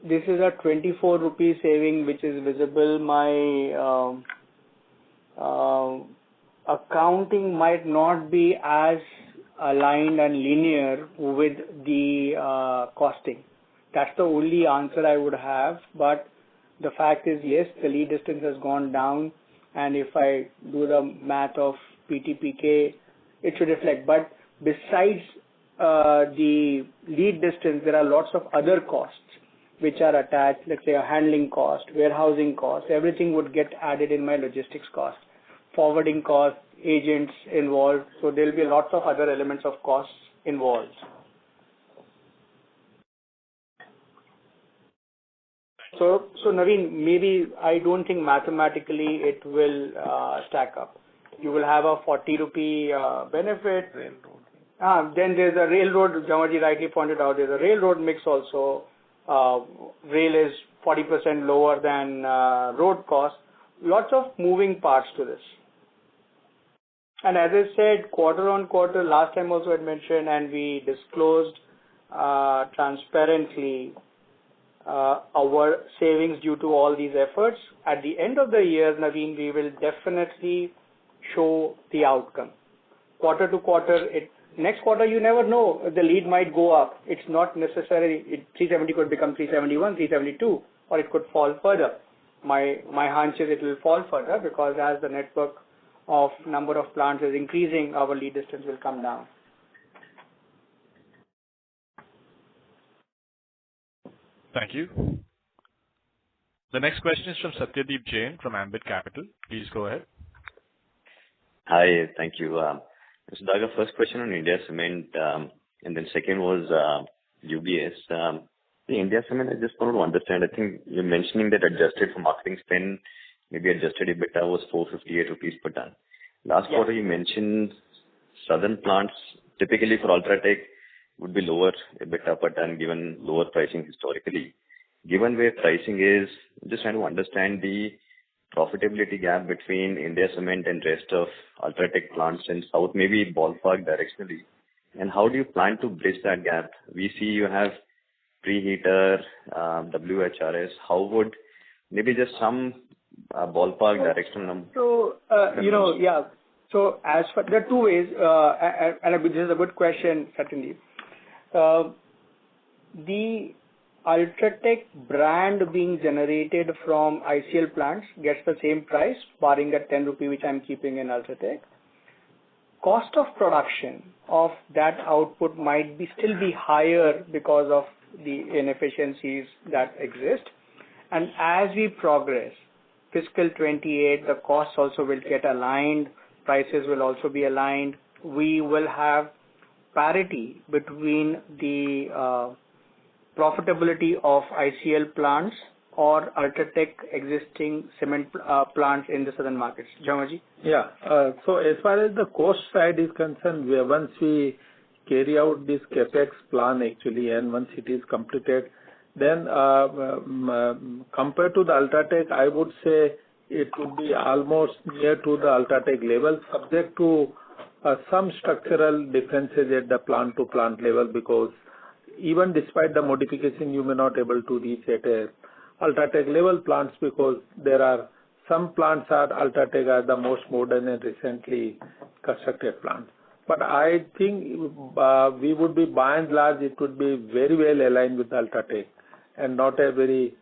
S2: This is a 24 rupees saving which is visible. My accounting might not be as aligned and linear with the costing. That's the only answer I would have. But the fact is, yes, the lead distance has gone down, and if I do the math of PTPK, it should reflect. But besides the lead distance, there are lots of other costs which are attached, let's say a handling cost, warehousing cost, everything would get added in my logistics cost, forwarding cost, agents involved. So there will be lots of other elements of costs involved. So Naveen, maybe I don't think mathematically it will stack up. You will have a 40 rupee benefit. Then there's a railroad, Jamaji rightly pointed out, there's a railroad mix also. Rail is 40% lower than road cost. Lots of moving parts to this. And as I said, quarter on quarter, last time also I mentioned, and we disclosed transparently our savings due to all these efforts. At the end of the year, Naveen, we will definitely show the outcome. Quarter to quarter, next quarter you never know, the lead might go up. It's not necessary, 370 could become 371, 372, or it could fall further. My hunch is it will fall further because as the network of number of plants is increasing, our lead distance will come down.
S1: Thank you. The next question is from Satyadeep Jain from Ambit Capital. Please go ahead.
S13: Hi, thank you. Mr. Daga, first question on India Cement, and then second was UBS. The India Cement, I just wanted to understand, I think you're mentioning that adjusted for marketing spend, maybe adjusted EBITDA was 458 rupees per ton. Last quarter you mentioned southern plants, typically for UltraTech, would be lower EBITDA per ton given lower pricing historically. Given where pricing is, I'm just trying to understand the profitability gap between India Cement and rest of UltraTech plants in South, maybe ballpark directionally. And how do you plan to bridge that gap? We see you have preheater, WHRS. How would maybe just some ballpark directional number?
S2: So, So as for there are two ways, and this is a good question, certainly. The UltraTech brand being generated from ICL plants gets the same price, barring that 10 rupee which I'm keeping in UltraTech. Cost of production of that output might still be higher because of the inefficiencies that exist. And as we progress, fiscal 28, the costs also will get aligned, prices will also be aligned. We will have parity between the profitability of ICL plants or UltraTech existing cement plants in the southern markets. Jamaji?
S4: Yeah. So as far as the cost side is concerned, once we carry out this capex plan actually, and once it is completed, then compared to the UltraTech, I would say it would be almost near to the UltraTech level, subject to some structural differences at the plant to plant level, because even despite the modification, you may not able to reach at a UltraTech level plants, because there are some plants are UltraTech are the most modern and recently constructed plants. But I think we would be by and large, it would be very well aligned with UltraTech and not a very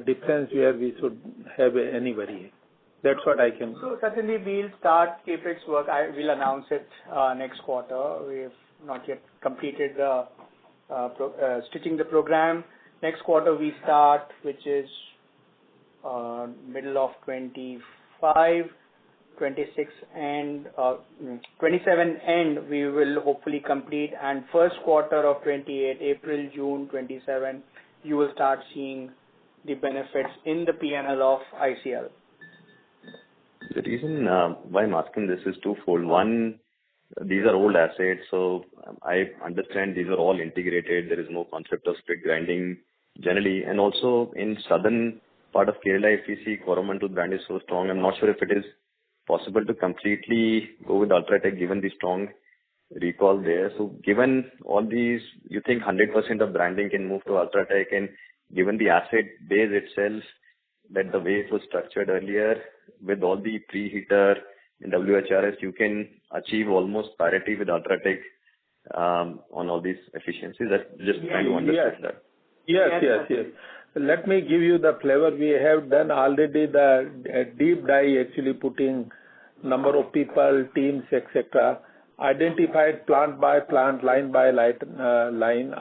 S4: difference where we should have any variation. That's what I can.
S2: So certainly we'll start capex work. I will announce it next quarter. We've not yet completed the stitching the program. Next quarter we start, which is middle of 25, 26 and 27 end we will hopefully complete, and first quarter of 28, April, June 27, you will start seeing the benefits in the P&L of ICL.
S13: The reason why I'm asking this is twofold. One, these are old assets, so I understand these are all integrated. There is no concept of split grinding generally. And also in southern part of Kerala, if you see Coromandel brand is so strong, I'm not sure if it is possible to completely go with UltraTech given the strong recall there. So given all these, you think 100% of branding can move to UltraTech, and given the asset base itself, that the way it was structured earlier with all the preheater and WHRS, you can achieve almost parity with UltraTech on all these efficiencies. That's just trying to understand that.
S4: Yes. Let me give you the flavor. We have done already the deep dive, actually putting number of people, teams, etc. Identified plant by plant, line by line,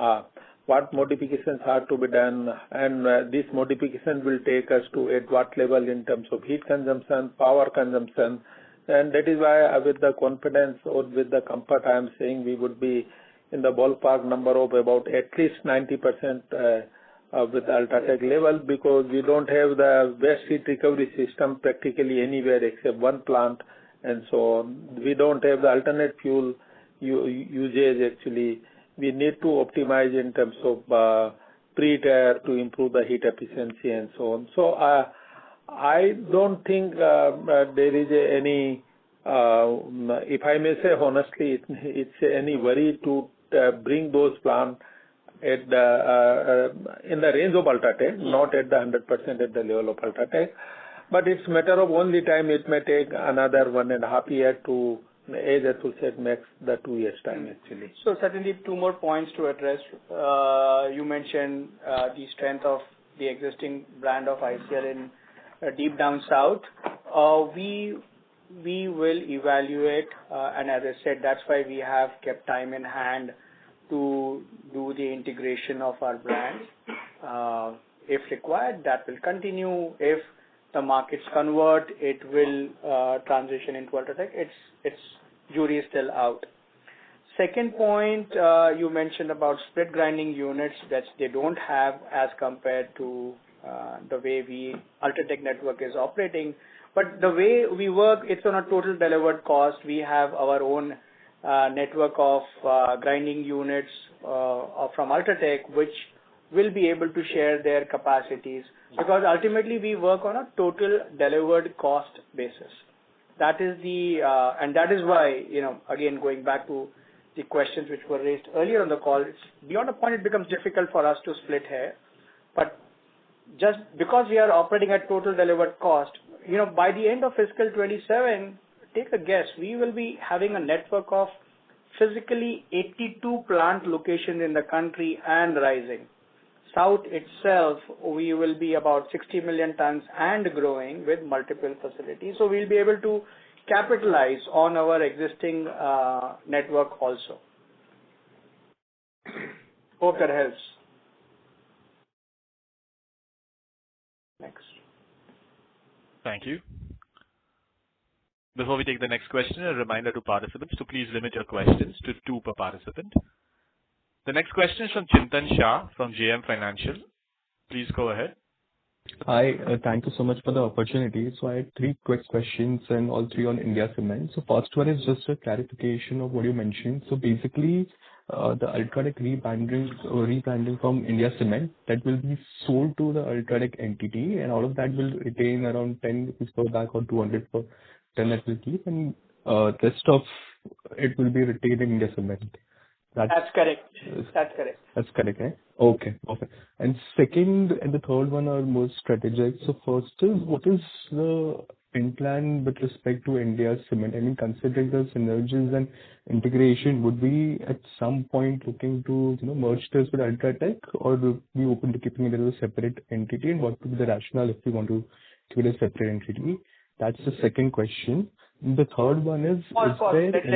S4: what modifications are to be done, and this modification will take us to at what level in terms of heat consumption, power consumption, And that is why with the confidence or with the comfort I am saying we would be in the ballpark number of about at least 90% with the UltraTech level, because we don't have the waste heat recovery system practically anywhere except one plant, and so we don't have the alternate fuel usage actually. We need to optimize in terms of pre-tire to improve the heat efficiency and so on. So I don't think there is any, if I may say honestly, it's any worry to bring those plants at the in the range of UltraTech, not at the 100% at the level of UltraTech. But it's matter of only time. It may take another 1.5 years to, as Atul said, max the 2 years time actually.
S2: So certainly 2 more points to address. You mentioned the strength of the existing brand of ICL in deep down south. We will evaluate, and as I said, that's why we have kept time in hand to do the integration of our brands. If required, that will continue. If the markets convert, it will transition into UltraTech. Its jury is still out. Second point, you mentioned about split grinding units that they don't have as compared to the way UltraTech network is operating. But the way we work, it's on a total delivered cost. We have our own network of grinding units from UltraTech, which will be able to share their capacities, because ultimately we work on a total delivered cost basis. That is the and that is why, again going back to the questions which were raised earlier on the call, it's beyond a point it becomes difficult for us to split hair. But just because we are operating at total delivered cost, by the end of fiscal 27, take a guess, we will be having a network of physically 82 plant locations in the country and rising. South itself, we will be about 60 million tons and growing with multiple facilities. So we'll be able to capitalize on our existing network also. Hope that helps. Next.
S1: Thank you. Before we take the next question, a reminder to participants to please limit your questions to 2 per participant. The next question is from Chintan Shah from JM Financial. Please go ahead.
S14: Hi, thank you so much for the opportunity. So I had 3 quick questions and all 3 on India Cement. So first one is just a clarification of what you mentioned. So basically, the UltraTech rebranding from India Cement, that will be sold to the UltraTech entity, and all of that will retain around 10 rupees per bag or 200 per ton that will keep, and rest of it will be retained in India Cement.
S2: That's correct. That's correct.
S14: That's correct, right? Okay, perfect. And second and the third one are more strategic. So first is, what is the end plan with respect to India Cement? I mean, considering the synergies and integration, would we at some point looking to merge this with UltraTech, or will we open to keeping it as a separate entity? And what would be the rationale if we want to keep it a separate entity? That's the second question. The third one is
S2: let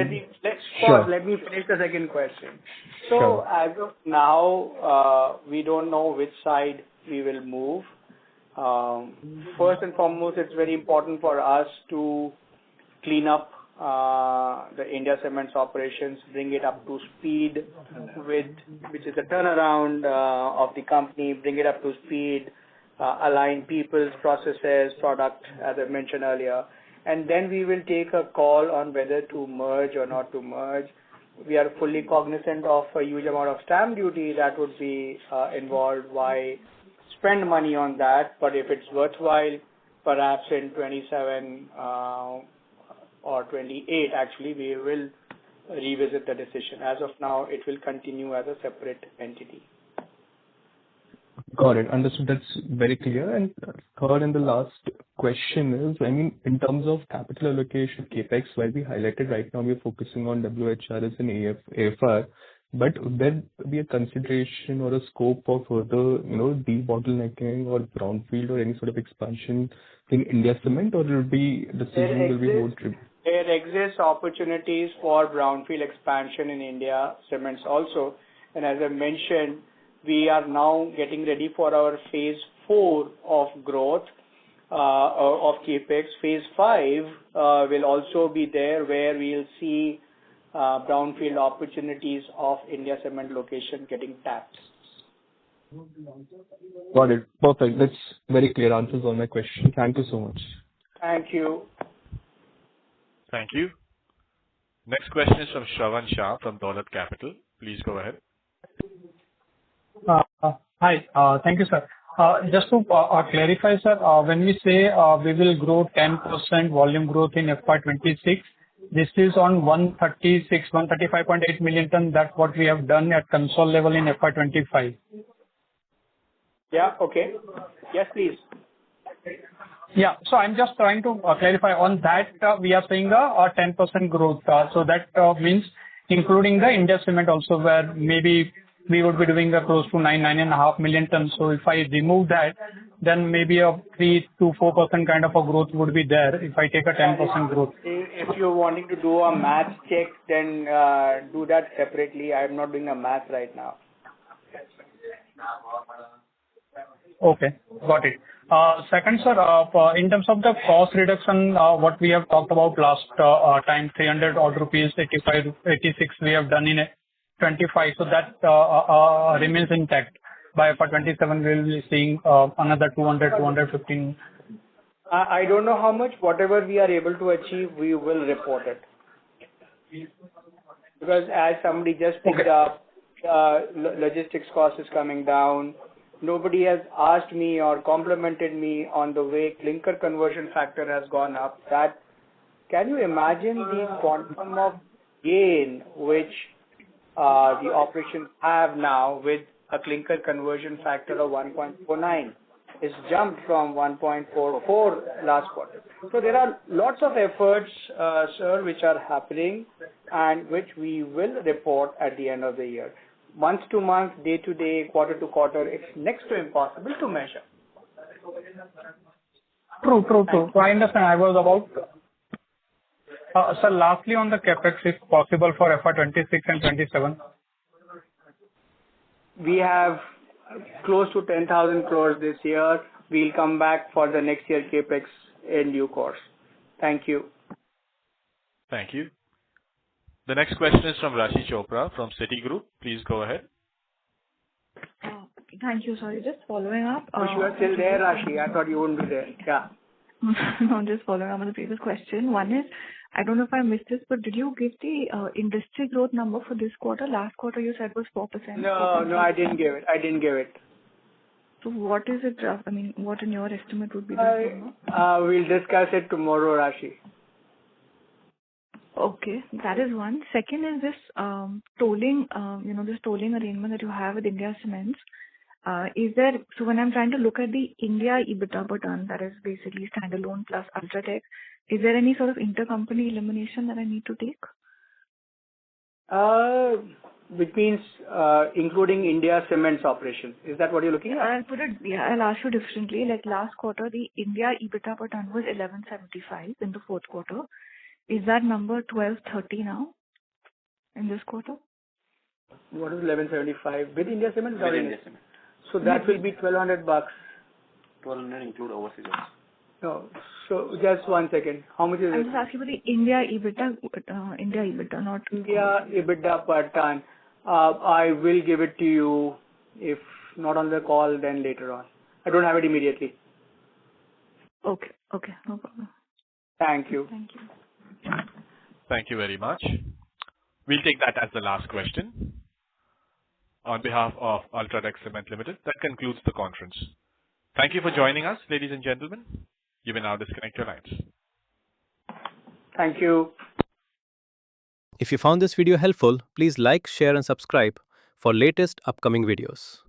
S2: me finish the second question. So
S14: sure.
S2: As of now, we don't know which side we will move. First and foremost, it's very important for us to clean up the India Cements operations, bring it up to speed which is a turnaround of the company, bring it up to speed, align people's processes, product, as I mentioned earlier. And then we will take a call on whether to merge or not to merge. We are fully cognizant of a huge amount of stamp duty that would be involved. Why spend money on that? But if it's worthwhile, perhaps in 27 or 28, actually, we will revisit the decision. As of now, it will continue as a separate entity.
S14: Got it. Understood. That's very clear. And third and the last question is, I mean, in terms of capital allocation, CapEx, where we highlighted right now, we're focusing on WHRS and AFR, but would there be a consideration or a scope for further, debottlenecking or brownfield or any sort of expansion in India Cement, or will be decision will be more driven?
S2: There exists opportunities for brownfield expansion in India Cements also. And as I mentioned, we are now getting ready for our phase 4 of growth. of capex. Phase 5 will also be there, where we'll see brownfield opportunities of India Cement location getting tapped.
S14: Got it. Perfect. That's very clear answers on my question. Thank you so much.
S2: Thank you.
S1: Thank you. Next question is from Shravan Shah from Dolat Capital. Please go ahead.
S15: Hi. Thank you, sir. Just to clarify, sir, when we say we will grow 10% volume growth in FY26, this is on 135.8 million ton. That's what we have done at console level in FY25.
S2: Yeah. Okay. Yes, please.
S15: Yeah. So I'm just trying to clarify on that. We are saying a 10% growth. So that means including the India Cement also, where maybe we would be doing close to 9.5 million tons. So if I remove that, then maybe a 3 to 4% kind of a growth would be there if I take a 10% growth.
S2: If you're wanting to do a math check, then do that separately. I'm not doing a math right now.
S15: Okay, got it. Second, sir, in terms of the cost reduction, what we have talked about last time, 300 odd rupees, 85, 86 we have done in 25. So that remains intact. By FY27, we will be seeing another 200, 215.
S2: I don't know how much. Whatever we are able to achieve, we will report it. Because as somebody just picked up, logistics cost is coming down. Nobody has asked me or complimented me on the way clinker conversion factor has gone up. That, can you imagine the quantum of gain which the operations have now with a clinker conversion factor of 1.49? It's jumped from 1.44 last quarter. So there are lots of efforts, sir, which are happening and which we will report at the end of the year. Month to month, day to day, quarter to quarter, it's next to impossible to measure.
S15: True. So I understand. I was about... sir, lastly on the capex, if possible for FY26 and 27.
S2: We have close to 10,000 crores this year. We'll come back for the next year capex in due course. Thank you.
S1: Thank you. The next question is from Rashi Chopra from Citigroup. Please go ahead.
S5: Thank you. Sorry, just following up.
S2: You are still there, Rashi. I thought you wouldn't be there. Yeah.
S5: No, just following up on the previous question. One is, I don't know if I missed this, but did you give the industry growth number for this quarter? Last quarter you said was 4%.
S2: No, I didn't give it.
S5: So what is it? I mean, what in your estimate would be the number?
S2: We'll discuss it tomorrow, Rashi.
S5: Okay, that is one. Second is this tolling, this tolling arrangement that you have with India Cements. Is there, so when I'm trying to look at the India EBITDA per ton, that is basically standalone plus UltraTech, is there any sort of intercompany elimination that I need to take?
S2: Which means including India Cements operation. Is that what you're looking at?
S5: I'll ask you differently. Like last quarter, the India EBITDA per ton was 1175 in the fourth quarter. Is that number 1230 now in this quarter?
S2: What is 1175 with India Cement?
S11: With India Cement.
S2: So that will be $1,200.
S11: 1,200 include overseas.
S2: No. So just 1 second. How much is it?
S5: I'm just asking for the India EBITDA, not
S2: India EBITDA per ton. I will give it to you. If not on the call, then later on. I don't have it immediately.
S5: Okay, no problem.
S2: Thank you.
S1: Thank you very much. We'll take that as the last question. On behalf of UltraTech Cement Limited, that concludes the conference. Thank you for joining us, ladies and gentlemen. You may now disconnect your lines.
S2: Thank you.
S16: If you found this video helpful, please like, share and subscribe for latest upcoming videos.